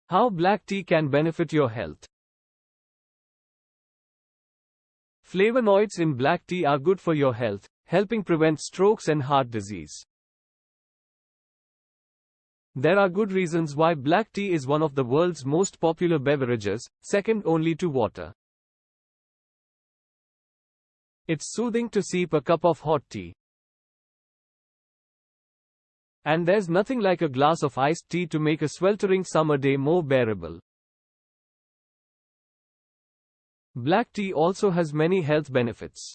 How black tea can benefit your health. Flavonoids in black tea are good for your health, helping prevent strokes and heart disease. There are good reasons why black tea is one of the world's most popular beverages, second only to water. It's soothing to sip a cup of hot tea. And there's nothing like a glass of iced tea to make a sweltering summer day more bearable. Black tea also has many health benefits.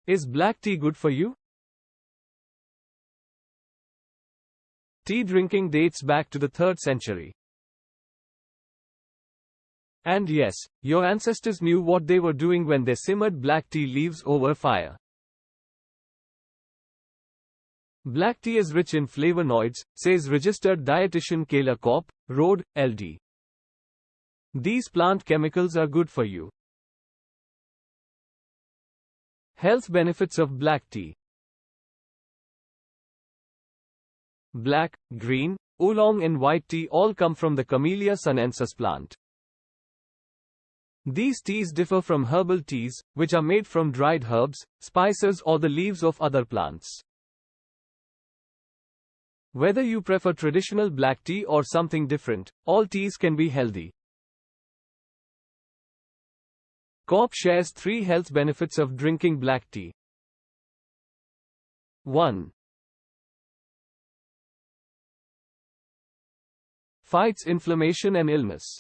Is black tea good for you? Tea drinking dates back to the 3rd century. And yes, your ancestors knew what they were doing when they simmered black tea leaves over fire. Black tea is rich in flavonoids, says registered dietitian Kopp, Road, LD. These plant chemicals are good for you. Health benefits of black tea. Black, green, oolong and white tea all come from the Camellia sinensis plant. These teas differ from herbal teas, which are made from dried herbs, spices or the leaves of other plants. Whether you prefer traditional black tea or something different, all teas can be healthy. Kopp shares 3 health benefits of drinking black tea. 1. Fights inflammation and illness.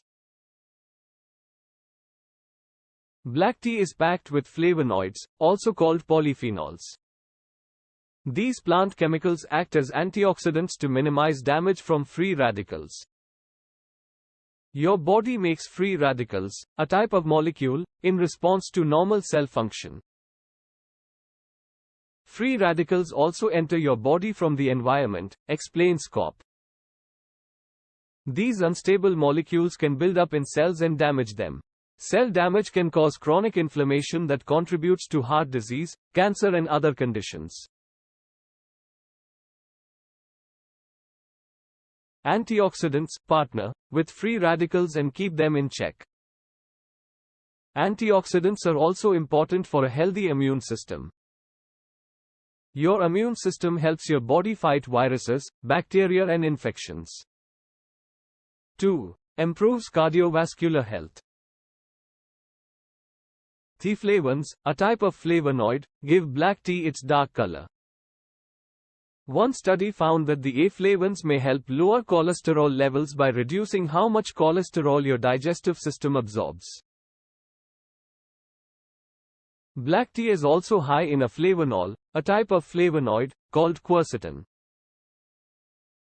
Black tea is packed with flavonoids, also called polyphenols. These plant chemicals act as antioxidants to minimize damage from free radicals. Your body makes free radicals, a type of molecule, in response to normal cell function. Free radicals also enter your body from the environment, explains Kopp. These unstable molecules can build up in cells and damage them. Cell damage can cause chronic inflammation that contributes to heart disease, cancer and other conditions. Antioxidants partner with free radicals and keep them in check. Antioxidants are also important for a healthy immune system. Your immune system helps your body fight viruses, bacteria and infections. 2. Improves cardiovascular health. Flavonoids, a type of flavonoid, give black tea its dark color. One study found that the flavonoids may help lower cholesterol levels by reducing how much cholesterol your digestive system absorbs. Black tea is also high in a flavonol, a type of flavonoid, called quercetin.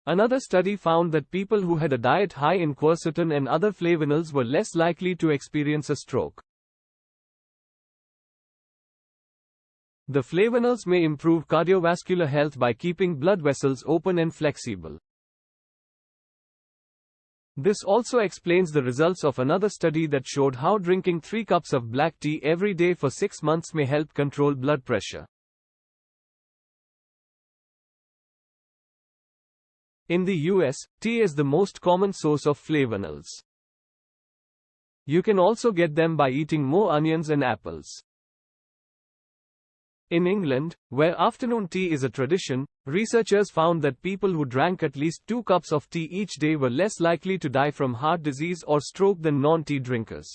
Another study found that people who had a diet high in quercetin and other flavonols were less likely to experience a stroke. The flavonols may improve cardiovascular health by keeping blood vessels open and flexible. This also explains the results of another study that showed how drinking 3 cups of black tea every day for 6 months may help control blood pressure. In the US, tea is the most common source of flavonols. You can also get them by eating more onions and apples. In England, where afternoon tea is a tradition, researchers found that people who drank at least 2 cups of tea each day were less likely to die from heart disease or stroke than non-tea drinkers.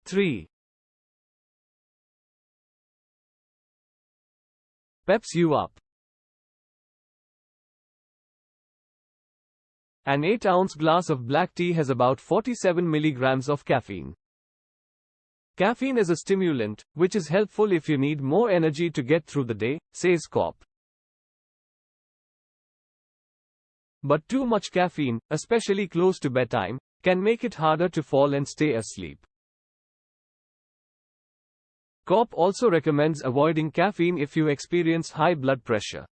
Three. Peps you up. An 8-ounce glass of black tea has about 47 milligrams of caffeine. Caffeine is a stimulant, which is helpful if you need more energy to get through the day, says Kopp. But too much caffeine, especially close to bedtime, can make it harder to fall and stay asleep. Kopp also recommends avoiding caffeine if you experience high blood pressure.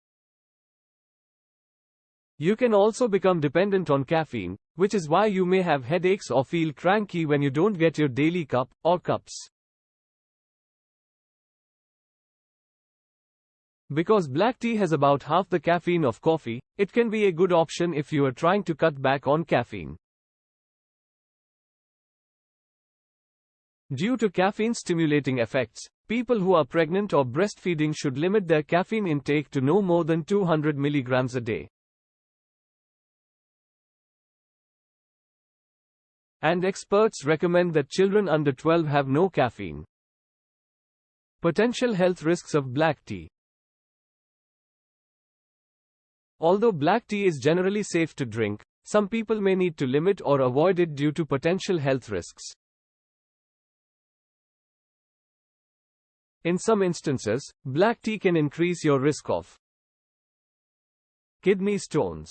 You can also become dependent on caffeine, which is why you may have headaches or feel cranky when you don't get your daily cup or cups. Because black tea has about half the caffeine of coffee, it can be a good option if you are trying to cut back on caffeine. Due to caffeine-stimulating effects, people who are pregnant or breastfeeding should limit their caffeine intake to no more than 200 milligrams a day. And experts recommend that children under 12 have no caffeine. Potential health risks of black tea. Although black tea is generally safe to drink, some people may need to limit or avoid it due to potential health risks. In some instances, black tea can increase your risk of kidney stones.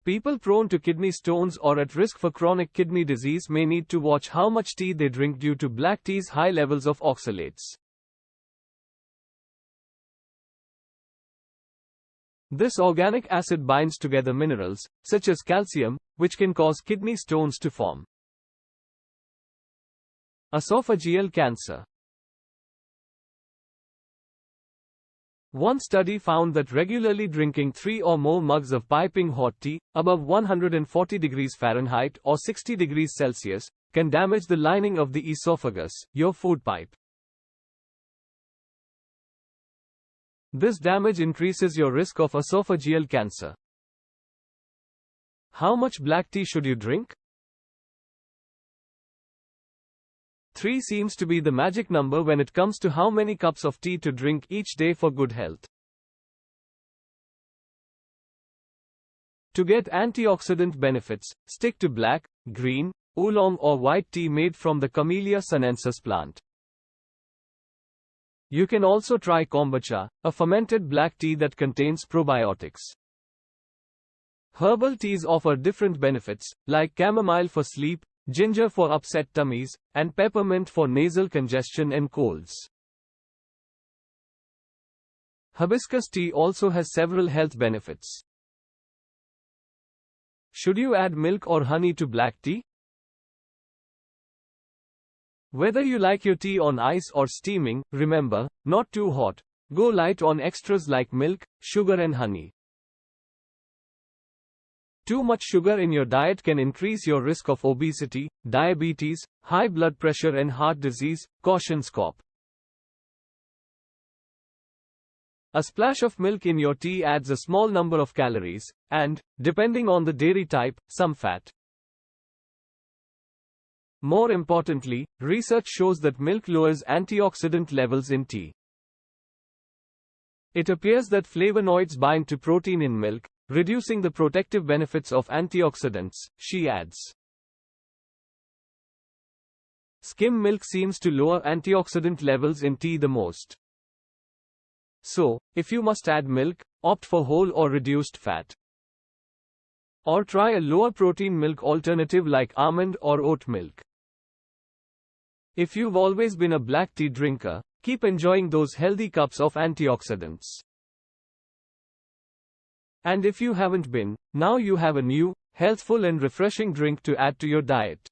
People prone to kidney stones or at risk for chronic kidney disease may need to watch how much tea they drink due to black tea's high levels of oxalates. This organic acid binds together minerals, such as calcium, which can cause kidney stones to form. Esophageal cancer. One study found that regularly drinking 3 or more mugs of piping hot tea, above 140 degrees Fahrenheit or 60 degrees Celsius, can damage the lining of the esophagus, your food pipe. This damage increases your risk of esophageal cancer. How much black tea should you drink? 3 seems to be the magic number when it comes to how many cups of tea to drink each day for good health. To get antioxidant benefits, stick to black, green, oolong or white tea made from the Camellia sinensis plant. You can also try kombucha, a fermented black tea that contains probiotics. Herbal teas offer different benefits, like chamomile for sleep, ginger for upset tummies, and peppermint for nasal congestion and colds. Hibiscus tea also has several health benefits. Should you add milk or honey to black tea? Whether you like your tea on ice or steaming, remember, not too hot. Go light on extras like milk, sugar and honey. Too much sugar in your diet can increase your risk of obesity, diabetes, high blood pressure and heart disease, cautions Kopp. A splash of milk in your tea adds a small number of calories, and, depending on the dairy type, some fat. More importantly, research shows that milk lowers antioxidant levels in tea. It appears that flavonoids bind to protein in milk, reducing the protective benefits of antioxidants, she adds. Skim milk seems to lower antioxidant levels in tea the most. So, if you must add milk, opt for whole or reduced fat. Or try a lower protein milk alternative like almond or oat milk. If you've always been a black tea drinker, keep enjoying those healthy cups of antioxidants. And if you haven't been, now you have a new, healthful and refreshing drink to add to your diet.